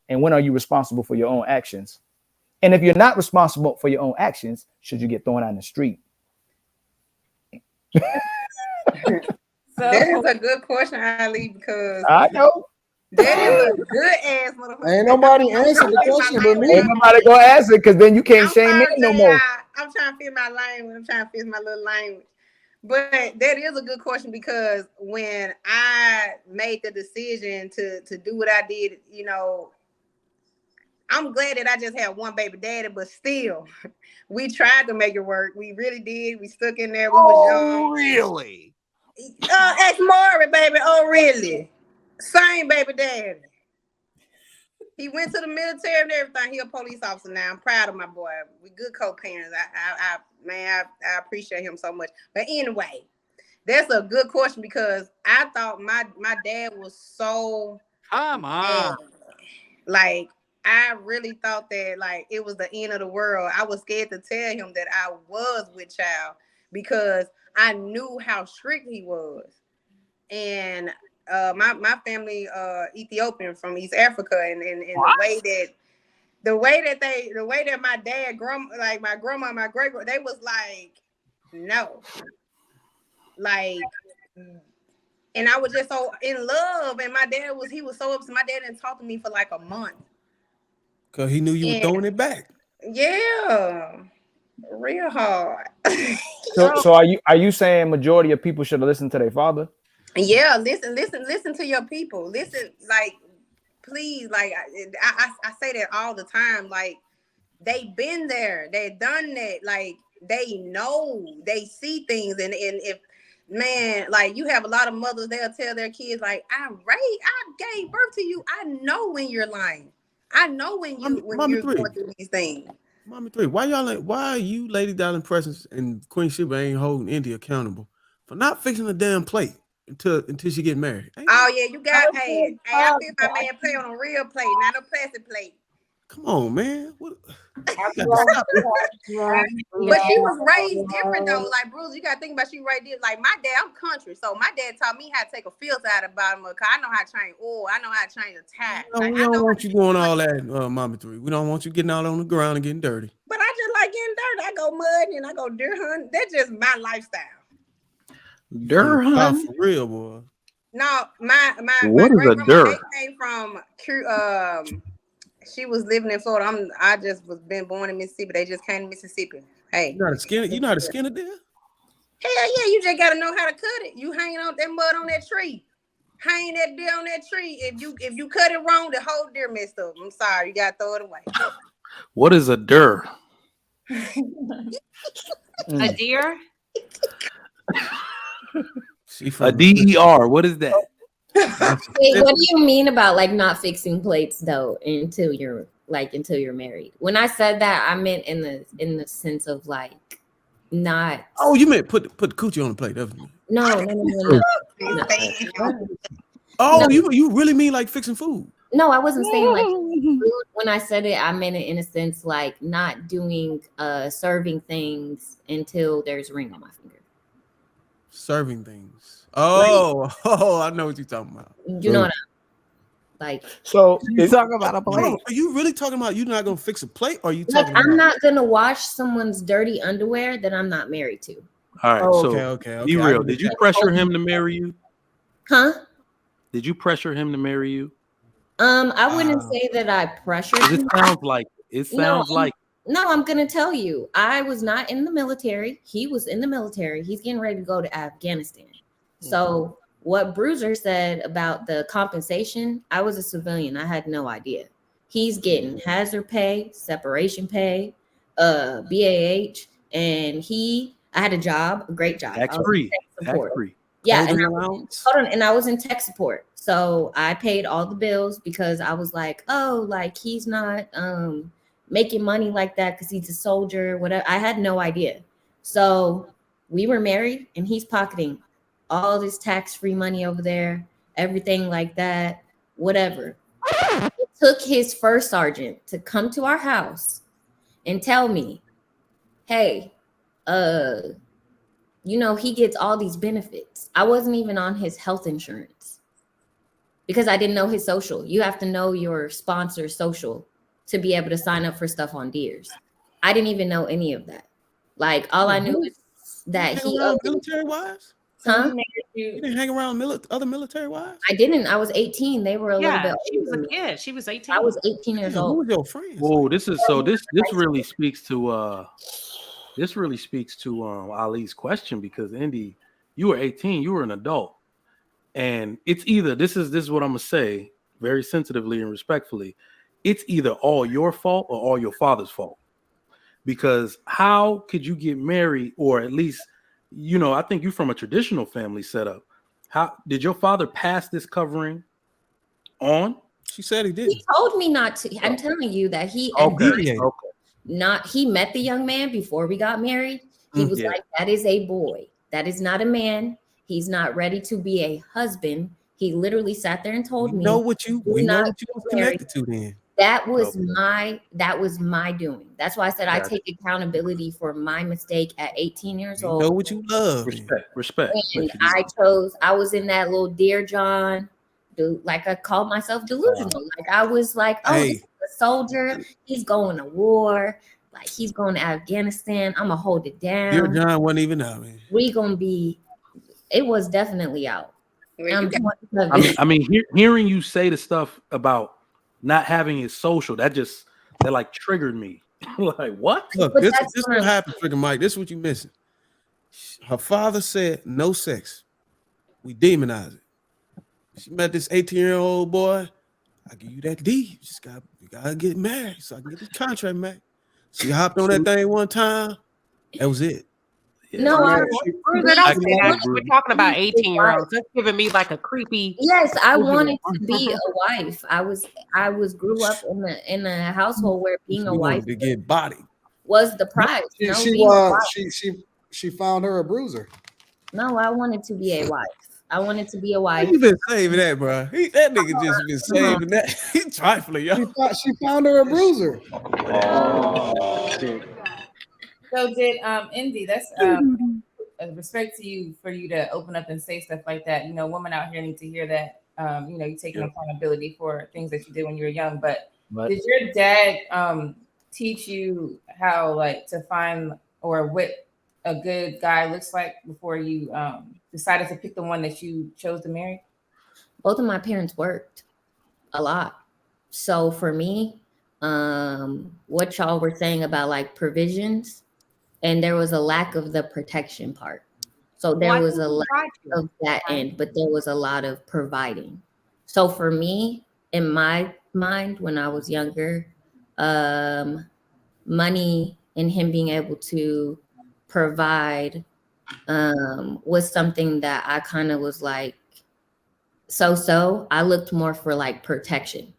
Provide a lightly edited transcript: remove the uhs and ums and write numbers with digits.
And when are you responsible for your own actions? And if you're not responsible for your own actions, should you get thrown out in the street? That is a good question, Ali, because I know. that is a good ass motherfucker. Ain't nobody answered the question but me. Ain't nobody gonna ask it because then you can't shame me no more. I'm trying to fit my language. I'm trying to fit my little language. But that is a good question because when I made the decision to do what I did, you know, I'm glad that I just had one baby daddy, but still, we tried to make it work. We really did. We stuck in there. We was young. Really? Ex Maury, baby. Oh, really? Same baby daddy. He went to the military and everything. He a police officer now. I'm proud of my boy. We good co-parents. I appreciate him so much. But anyway, that's a good question because I thought my dad was so Come on. like I really thought that like it was the end of the world. I was scared to tell him that I was with child because I knew how strict he was. And my family Ethiopian from East Africa, and the way that my dad, like my grandma, my great, they was like, no, like, and I was just so in love, and he was so upset. My dad didn't talk to me for like a month Cause he knew you were throwing it back. Yeah, real hard. So are you saying majority of people should have listened to their father? Yeah, listen to your people. Listen, like, please, like, I say that all the time. Like, they've been there, they've done that. Like, they know, they see things, and if man, like, you have a lot of mothers, they'll tell their kids, like, I gave birth to you. I know when you're lying. I know when you're going through these things. Mommy 3, why are you Lady Diamond Presence and Queen Sheba ain't holding India accountable for not fixing the damn plate until she get married? Oh yeah, you got I feel my man play on a real plate, not a plastic plate. Come on, man. What? But she was raised different though. Like, Bruce, you gotta think about she right there. Like, my dad, I'm country, so my dad taught me how to take a filter out of the bottom of the car. I know how to change oil. I know how to change a tire. We don't want you doing all that, Mama 3. We don't want you getting out on the ground and getting dirty. But I just like getting dirty. I go mud and I go deer hunting. That's just my lifestyle. Deer hunting? For real, boy. No, my what is a dirt? They came from she was living in Florida. I just was been born in Mississippi. They just came to Mississippi. Hey, you know how to skin it there? Hell yeah, you just gotta know how to cut it. You hanging on that mud on that tree. Hang that deer on that tree. If you cut it wrong, the whole deer messed up. I'm sorry, you gotta throw it away. What is a dir? A deer? A DER. What is that? Wait, what do you mean about like not fixing plates though until you're married? When I said that, I meant in the sense of like not. Oh, you meant put the coochie on the plate, haven't you? No. Oh, no. You really mean like fixing food? No, I wasn't saying like food. When I said it, I meant it in a sense like not doing serving things until there's a ring on my finger. Serving things. Oh, I know what you're talking about. You know what I'm like. So you talking about a plate? Are you really talking about you're not gonna fix a plate? Or are you talking I'm not gonna wash someone's dirty underwear that I'm not married to. All right, okay. Be real. Did you pressure him to marry you? Huh? Did you pressure him to marry you? I wouldn't say that I pressured him. It sounds like. No, I'm gonna tell you. I was not in the military. He was in the military. He's getting ready to go to Afghanistan. So what Bruiser said about the compensation, I was a civilian. I had no idea. He's getting hazard pay, separation pay, BAH, and I had a job, a great job. Tax free. Yeah, and I was in tech support. So I paid all the bills because I was like, oh, like he's not making money like that because he's a soldier, whatever. I had no idea. So we were married and he's pocketing all this tax-free money over there, everything like that, whatever. It took his first sergeant to come to our house and tell me, hey, he gets all these benefits. I wasn't even on his health insurance. because I didn't know his social. You have to know your sponsor's social to be able to sign up for stuff on Deers. I didn't even know any of that. Like all I knew is that he military wives. Huh? You didn't hang around other military wives? I didn't. I was 18. They were a little bit older. She was a kid. She was 18. I was 18 years old. Who was your friends? Oh, this really speaks to Ali's question, because Indy, you were 18, you were an adult. And it's either this is what I'm gonna say very sensitively and respectfully. It's either all your fault or all your father's fault. Because how could you get married, or at least, I think you're from a traditional family setup. How did your father pass this covering on? She said he did. He told me not to. I'm telling you that he he met the young man before we got married. He was like, that is a boy. That is not a man. He's not ready to be a husband. He literally sat there and told me. We know what you was connected to then. That was my doing. That's why I said I take accountability for my mistake at 18 years old. Know what you love. Respect. And I was in that little Dear John, like I called myself delusional. Like I was like, he's a soldier. He's going to war. Like he's going to Afghanistan. I'm gonna hold it down. Dear John wasn't even out, man. It was definitely out. Hearing you say the stuff about not having his social, that like triggered me. Like, what? Look, this is what happened, freaking Mike. This is what you missing. Her father said no sex. We demonize it. She met this 18-year-old boy. I give you that D. You gotta get married so I can get this contract, man. She hopped on that thing one time. That was it. Yeah. No, we're talking about 18-year-olds. That's giving me like a creepy. Yes, I wanted to be a wife. I grew up in a household where being a wife to get body was the prize. She found her a bruiser. No, I wanted to be a wife. I wanted to be a wife. You been saving that, bro. That nigga just been saving that. He trifling, y'all. She found her a bruiser. So did Indy, that's respect to you for you to open up and say stuff like that. Women out here need to hear that. You taking accountability for things that you did when you were young. But did your dad teach you how to find or what a good guy looks like before you decided to pick the one that you chose to marry? Both of my parents worked a lot. So for me, what y'all were saying about provisions, and there was a lack of the protection part. So there was a lack of that end, but there was a lot of providing. So for me, in my mind, when I was younger, money and him being able to provide was something that I kind of was like, so I looked more for protection.